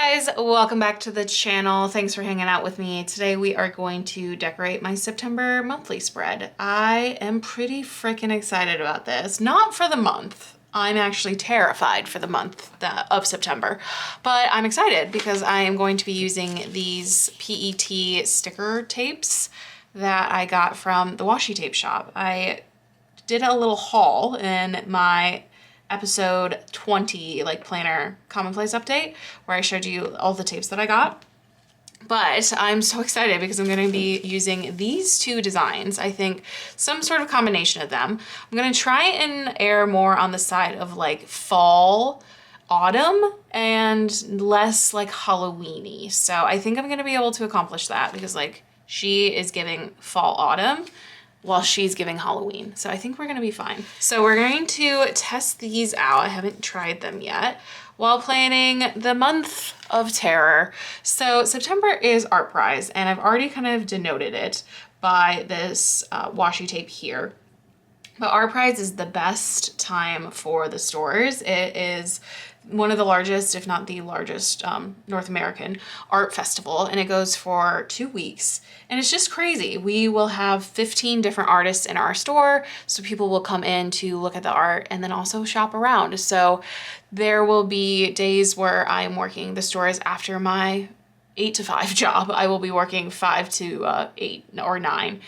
guys, welcome back to the channel. Thanks for hanging out with me. Today we are going to decorate my September monthly spread. I am pretty freaking excited about this. Not for the month. I'm actually terrified for the month of September, but I'm excited because I am going to be using these PET sticker tapes that I got from the washi tape shop. I did a little haul in my episode 20 like planner commonplace update where I showed you all the tapes that I got. But I'm so excited because I'm going to be using these two designs. I think some sort of combination of them. I'm going to try and err more on the side of like fall, autumn, and less like Halloween-y. So I think I'm going to be able to accomplish that because like she is giving fall, autumn, while she's giving Halloween. So I think we're gonna be fine. So we're going to test these out. I haven't tried them yet while planning the month of terror. So September is Art Prize, and I've already kind of denoted it by this washi tape here. But Art Prize is the best time for the stores. It is one of the largest, if not the largest, North American art festival, and it goes for 2 weeks. And it's just crazy. We will have 15 different artists in our store, so people will come in to look at the art and then also shop around. So there will be days where I'm working the stores after my 8 to 5 job. I will be working 5 to 8 or 9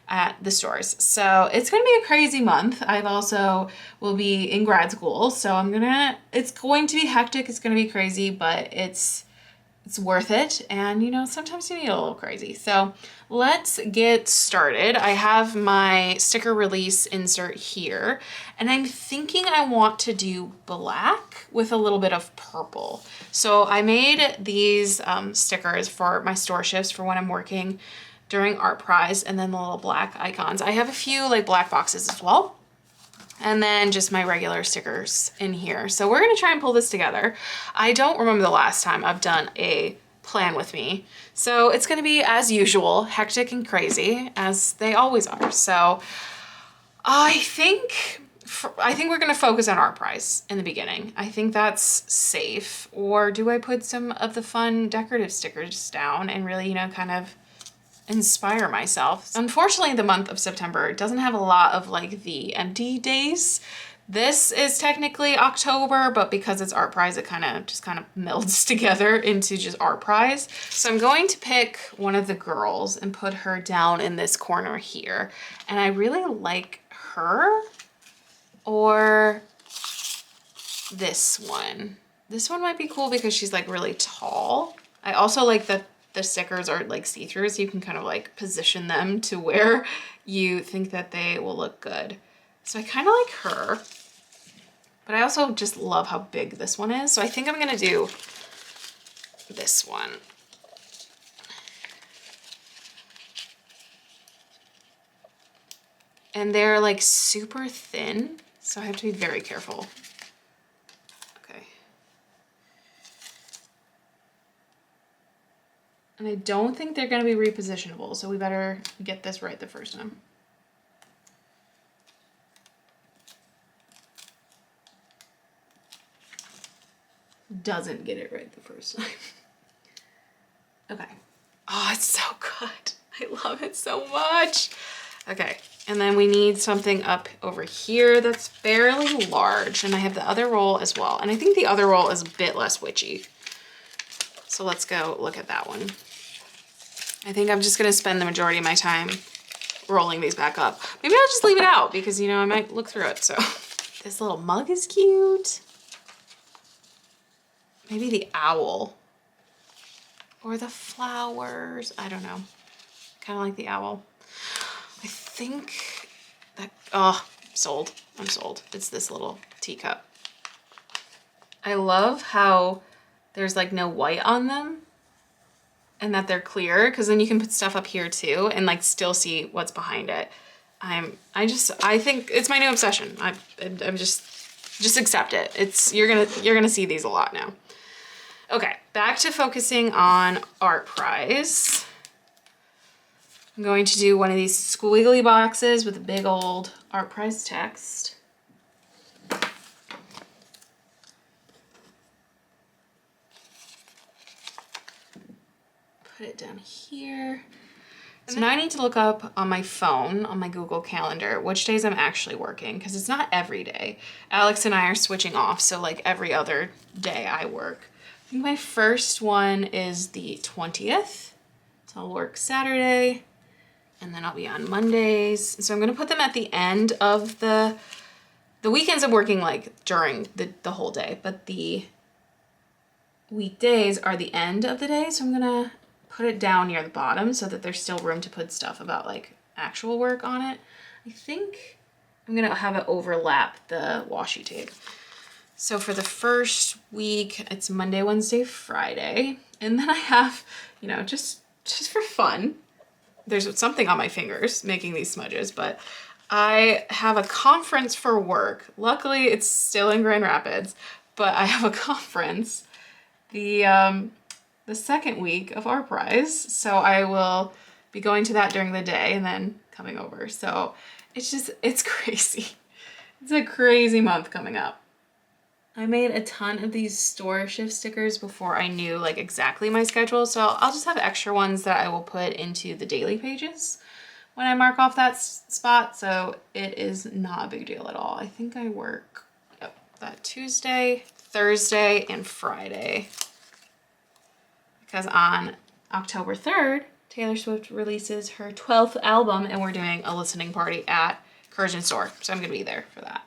at the stores. So it's going to be a crazy month. I've also will be in grad school, so it's going to be hectic, it's going to be crazy, but it's worth it. And you know, sometimes you need a little crazy. So let's get started. I have my sticker release insert here, and I'm thinking I want to do black with a little bit of purple. So I made these stickers for my store shifts for when I'm working during Art Prize, and then the little black icons. I have a few like black boxes as well, and then just my regular stickers in here. So we're gonna try and pull this together. I don't remember the last time I've done a plan with me, so it's gonna be, as usual, hectic and crazy as they always are. So I think we're gonna focus on Art Prize in the beginning. I think that's safe. Or do I put some of the fun decorative stickers down and really, you know, kind of inspire myself? Unfortunately, the month of September doesn't have a lot of like the empty days. This is technically October, but because it's Art Prize, it kind of melds together into just Art Prize. So I'm going to pick one of the girls and put her down in this corner here. And I really like her or this one. This one might be cool because she's like really tall. I also like that the stickers are like see-through, so you can kind of like position them to where you think that they will look good. So I kind of like her, but I also just love how big this one is. So I think I'm gonna do this one. And they're like super thin, so I have to be very careful. And I don't think they're gonna be repositionable, so we better get this right the first time. Doesn't get it right the first time. Okay. Oh, it's so good. I love it so much. Okay, and then we need something up over here that's fairly large, and I have the other roll as well. And I think the other roll is a bit less witchy. So let's go look at that one. I think I'm just gonna spend the majority of my time rolling these back up. Maybe I'll just leave it out because, you know, I might look through it. So this little mug is cute. Maybe the owl or the flowers. I don't know. Kind of like the owl. I think that, oh, sold. I'm sold. It's this little teacup. I love how there's like no white on them and that they're clear, because then you can put stuff up here too and like still see what's behind it. I think it's my new obsession. I'm just accept it. You're gonna see these a lot now. Okay, back to focusing on Art Prize. I'm going to do one of these squiggly boxes with a big old Art Prize text. put it down here. So now I need to look up on my phone, on my Google Calendar, which days I'm actually working, because it's not every day. Alex and I are switching off, so like every other day I work. I think my first one is the 20th, so I'll work Saturday, and then I'll be on Mondays. So I'm gonna put them at the end of the weekends I'm working like during the whole day, but the weekdays are the end of the day, so I'm gonna put it down near the bottom so that there's still room to put stuff about like actual work on it. I think I'm gonna have it overlap the washi tape. So for the first week, it's Monday, Wednesday, Friday. And then I have, you know, just for fun, there's something on my fingers making these smudges, but I have a conference for work. Luckily, it's still in Grand Rapids, but I have a conference the second week of our prize. So I will be going to that during the day and then coming over. So it's crazy. It's a crazy month coming up. I made a ton of these store shift stickers before I knew like exactly my schedule. So I'll just have extra ones that I will put into the daily pages when I mark off that spot. So it is not a big deal at all. I think I work that Tuesday, Thursday, and Friday. Because on October 3rd, Taylor Swift releases her 12th album and we're doing a listening party at Courage and Store. So I'm gonna be there for that.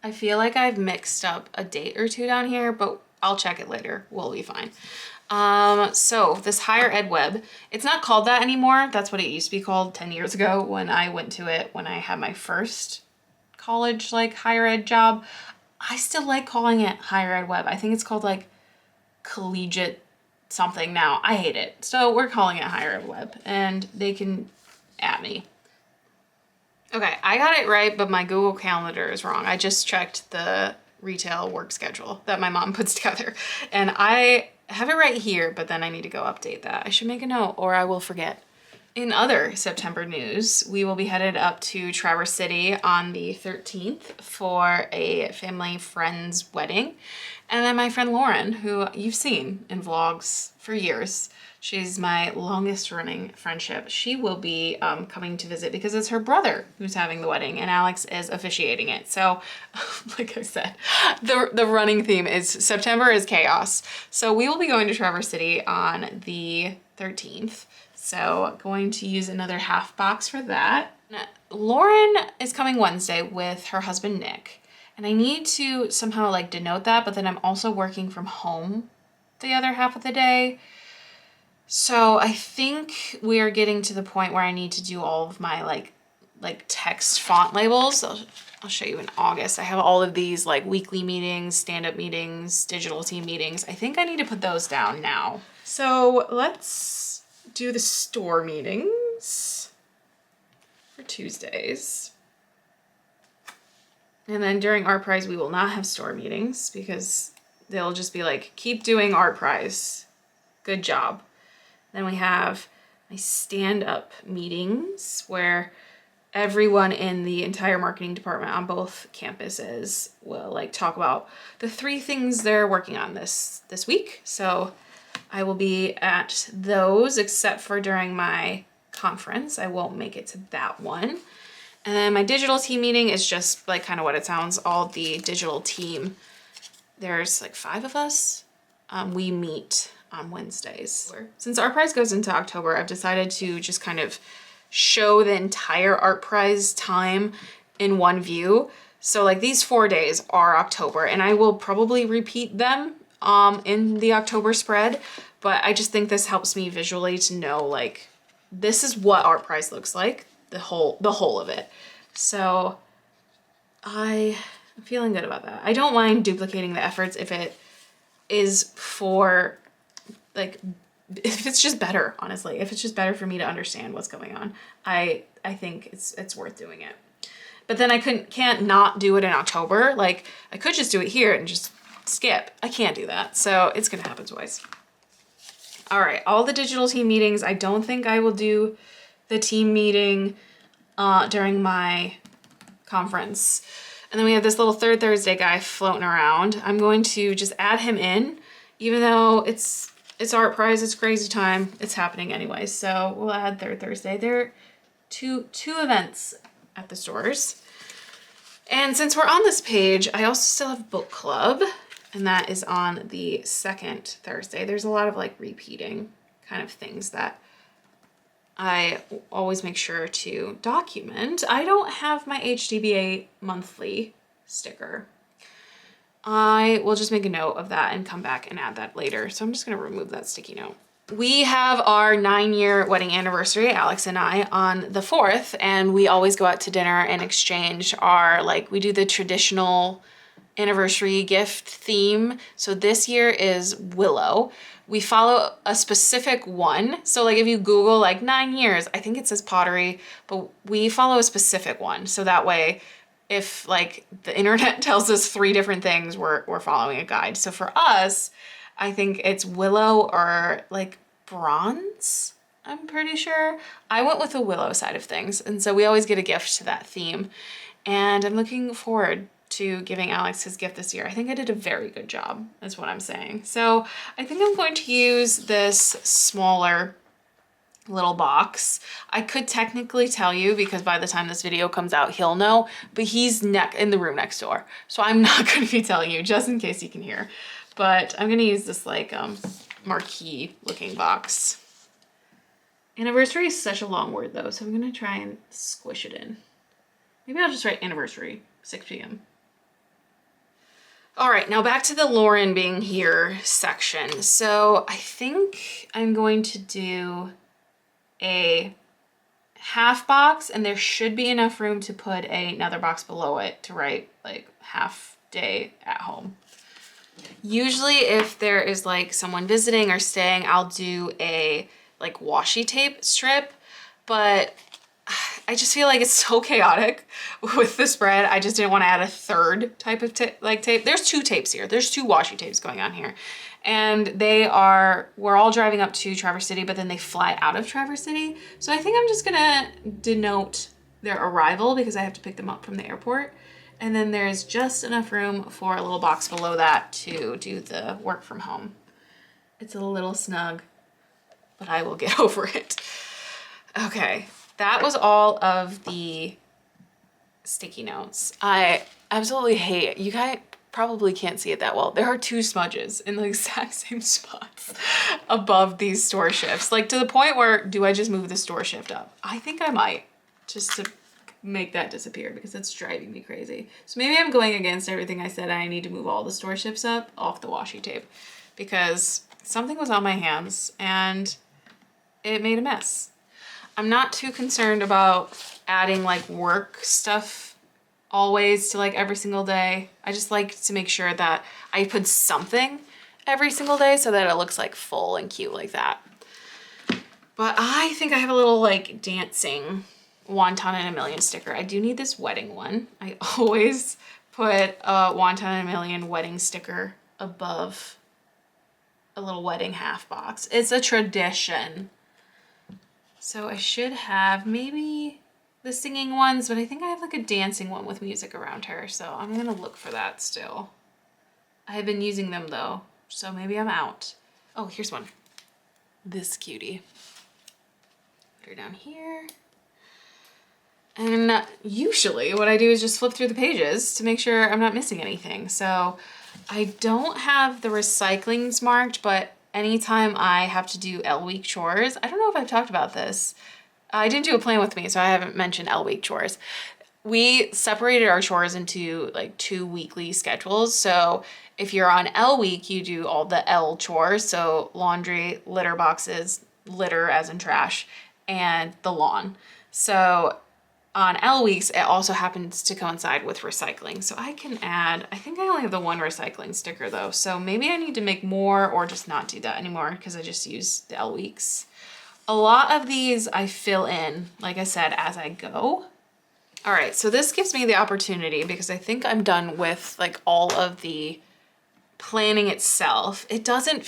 I feel like I've mixed up a date or two down here, but I'll check it later. We'll be fine. So this higher ed web, it's not called that anymore. That's what it used to be called 10 years ago when I went to it, when I had my first college, like higher ed job. I still like calling it higher ed web. I think it's called like collegiate something now. I hate it. So we're calling it higher ed web and they can at me. Okay, I got it right, but my Google Calendar is wrong. I just checked the retail work schedule that my mom puts together and I have it right here, but then I need to go update that. I should make a note or I will forget. In other September news, we will be headed up to Traverse City on the 13th for a family friend's wedding. And then my friend Lauren, who you've seen in vlogs for years, she's my longest running friendship. She will be coming to visit because it's her brother who's having the wedding and Alex is officiating it. So like I said, the running theme is September is chaos. So we will be going to Traverse City on the 13th. So going to use another half box for that. Lauren is coming Wednesday with her husband, Nick. And I need to somehow like denote that, but then I'm also working from home the other half of the day. So I think we are getting to the point where I need to do all of my like text font labels. I'll show you in August. I have all of these like weekly meetings, stand-up meetings, digital team meetings. I think I need to put those down now. So let's do the store meetings for Tuesdays. And then during Art Prize, we will not have store meetings because they'll just be like, keep doing Art Prize. Good job. Then we have my stand-up meetings where everyone in the entire marketing department on both campuses will like talk about the 3 things they're working on this week. So I will be at those except for during my conference. I won't make it to that one. And then my digital team meeting is just like kind of what it sounds, all the digital team. There's like 5 of us. We meet on Wednesdays. Since Art Prize goes into October, I've decided to just kind of show the entire Art Prize time in one view. So like these 4 days are October and I will probably repeat them in the October spread, but I just think this helps me visually to know like this is what Art Prize looks like, the whole of it. So I'm feeling good about that. I don't mind duplicating the efforts if it is for like, if it's just better, honestly, if it's just better for me to understand what's going on, I think it's worth doing it. But then I can't not do it in October. Like I could just do it here and just skip. I can't do that. So it's gonna happen twice. All right, all the digital team meetings. I don't think I will do the team meeting during my conference. And then we have this little Third Thursday guy floating around. I'm going to just add him in, even though it's It's art prize, it's crazy time. It's happening anyway. So we'll add third Thursday. There are two events at the stores. And since we're on this page, I also still have book club, and that is on the second Thursday. There's a lot of like repeating kind of things that I always make sure to document. I don't have my HDBA monthly sticker. I will just make a note of that and come back and add that later. So I'm just gonna remove that sticky note. We have our 9-year wedding anniversary, Alex and I, on the 4th, and we always go out to dinner and exchange our, like, we do the traditional anniversary gift theme. So this year is willow. We follow a specific one. So like if you Google like 9 years, I think it says pottery, but we follow a specific one. So that way, if like the internet tells us 3 different things, we're following a guide. So for us, I think it's willow or like bronze, I'm pretty sure. I went with the willow side of things. And so we always get a gift to that theme. And I'm looking forward to giving Alex his gift this year. I think I did a very good job, is what I'm saying. So I think I'm going to use this smaller little box. I could technically tell you because by the time this video comes out, he'll know, but he's in the room next door. So I'm not going to be telling you just in case you can hear. But I'm going to use this like marquee looking box. Anniversary is such a long word though, so I'm going to try and squish it in. Maybe I'll just write anniversary, 6 p.m. All right, now back to the Lauren being here section. So I think I'm going to do a half box, and there should be enough room to put another box below it to write like half day at home. Usually if there is like someone visiting or staying, I'll do a like washi tape strip, but I just feel like it's so chaotic with the spread. I just didn't want to add a third type of tape. There's 2 tapes here. There's 2 washi tapes going on here. And we're all driving up to Traverse City, but then they fly out of Traverse City. So I think I'm just gonna denote their arrival because I have to pick them up from the airport. And then there's just enough room for a little box below that to do the work from home. It's a little snug, but I will get over it. Okay, that was all of the sticky notes. I absolutely hate it. You guys probably can't see it that well. There are 2 smudges in the exact same spots above these store shifts. Like to the point where, do I just move the store shift up? I think I might, just to make that disappear because it's driving me crazy. So maybe I'm going against everything I said. I need to move all the store shifts up off the washi tape because something was on my hands and it made a mess. I'm not too concerned about adding like work stuff always to like every single day. I just like to make sure that I put something every single day so that it looks like full and cute like that. But I think I have a little like dancing Wonton in a Million sticker. I do need this wedding one. I always put a Wonton in a Million wedding sticker above a little wedding half box. It's a tradition. So I should have maybe the singing ones, but I think I have like a dancing one with music around her. So I'm gonna look for that still. I have been using them though, so maybe I'm out. Oh, here's one. This cutie. Put her down here. And usually what I do is just flip through the pages to make sure I'm not missing anything. So I don't have the recyclings marked, but anytime I have to do L week chores, I don't know if I've talked about this. I didn't do a plan with me, so I haven't mentioned L week chores. We separated our chores into like 2 weekly schedules. So if you're on L week, you do all the L chores. So laundry, litter boxes, litter as in trash, and the lawn. So on L weeks, it also happens to coincide with recycling. So I can add, I think I only have the 1 recycling sticker though. So maybe I need to make more or just not do that anymore because I just use the L weeks. A lot of these I fill in, like I said, as I go. All right, so this gives me the opportunity because I think I'm done with like all of the planning itself. It doesn't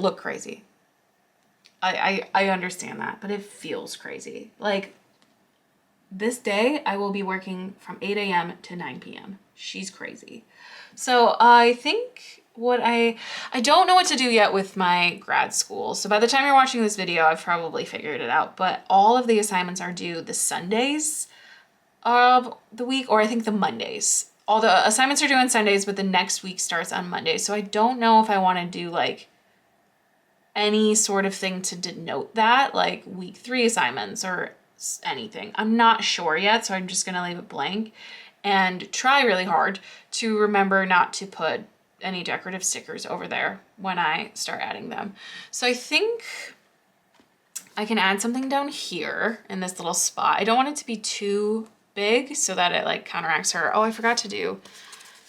look crazy. I understand that, but it feels crazy. Like this day I will be working from 8 a.m. to 9 p.m. She's crazy. So I think what I don't know what to do yet with my grad school. So by the time you're watching this video, I've probably figured it out, but all of the assignments are due the Sundays of the week, or I think the Mondays. All the assignments are due on Sundays, but the next week starts on Monday. So I don't know if I want to do like any sort of thing to denote that, like week 3 assignments or anything. I'm not sure yet, so I'm just gonna leave it blank and try really hard to remember not to put any decorative stickers over there when I start adding them. So I think I can add something down here in this little spot. I don't want it to be too big so that it like counteracts her. Oh, I forgot to do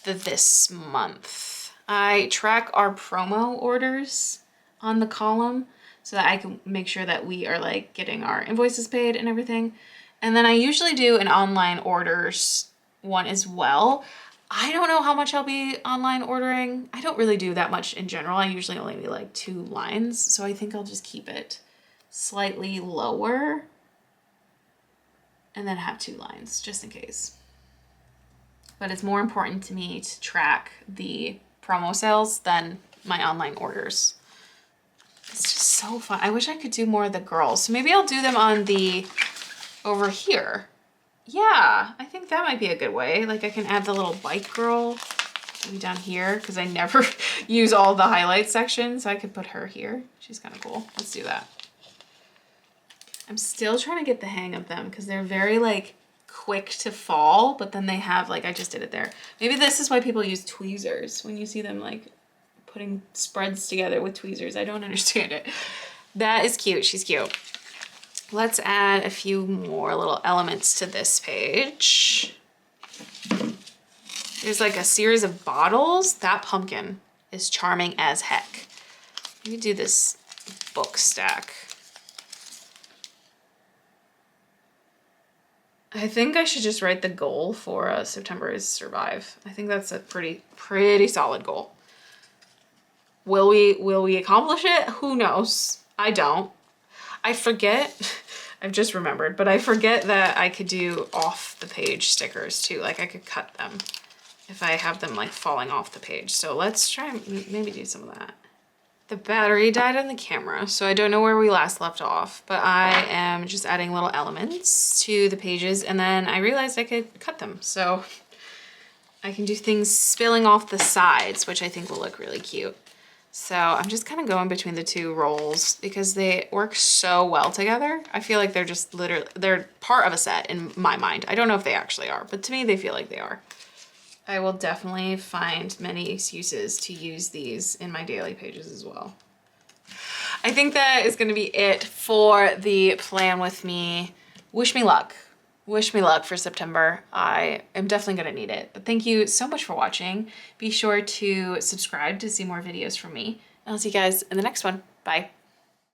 the this month. I track our promo orders on the column so that I can make sure that we are like getting our invoices paid and everything. And then I usually do an online orders one as well. I don't know how much I'll be online ordering. I don't really do that much in general. I usually only do like 2 lines. So I think I'll just keep it slightly lower and then have 2 lines just in case. But it's more important to me to track the promo sales than my online orders. It's just so fun. I wish I could do more of the girls. So maybe I'll do them on the over here. Yeah, I think that might be a good way. Like I can add the little bike girl maybe down here because I never use all the highlight section. So I could put her here. She's kind of cool. Let's do that. I'm still trying to get the hang of them because they're very like quick to fall, but then they have like, I just did it there. Maybe this is why people use tweezers when you see them like putting spreads together with tweezers. I don't understand it. That is cute. She's cute. Let's add a few more little elements to this page. There's like a series of bottles. That pumpkin is charming as heck. Let me do this book stack. I think I should just write the goal for September is survive. I think that's a pretty solid goal. Will we accomplish it? Who knows? I don't. I forget, I've just remembered, but I forget that I could do off the page stickers too. Like I could cut them if I have them like falling off the page. So let's try and maybe do some of that. The battery died on the camera, so I don't know where we last left off, but I am just adding little elements to the pages and then I realized I could cut them. So I can do things spilling off the sides, which I think will look really cute. So I'm just kind of going between the 2 rolls because they work so well together. I feel like they're just literally, they're part of a set in my mind. I don't know if they actually are, but to me, they feel like they are. I will definitely find many excuses to use these in my daily pages as well. I think that is going to be it for the plan with me. Wish me luck. Wish me luck for September. I am definitely going to need it. But thank you so much for watching. Be sure to subscribe to see more videos from me. And I'll see you guys in the next one. Bye.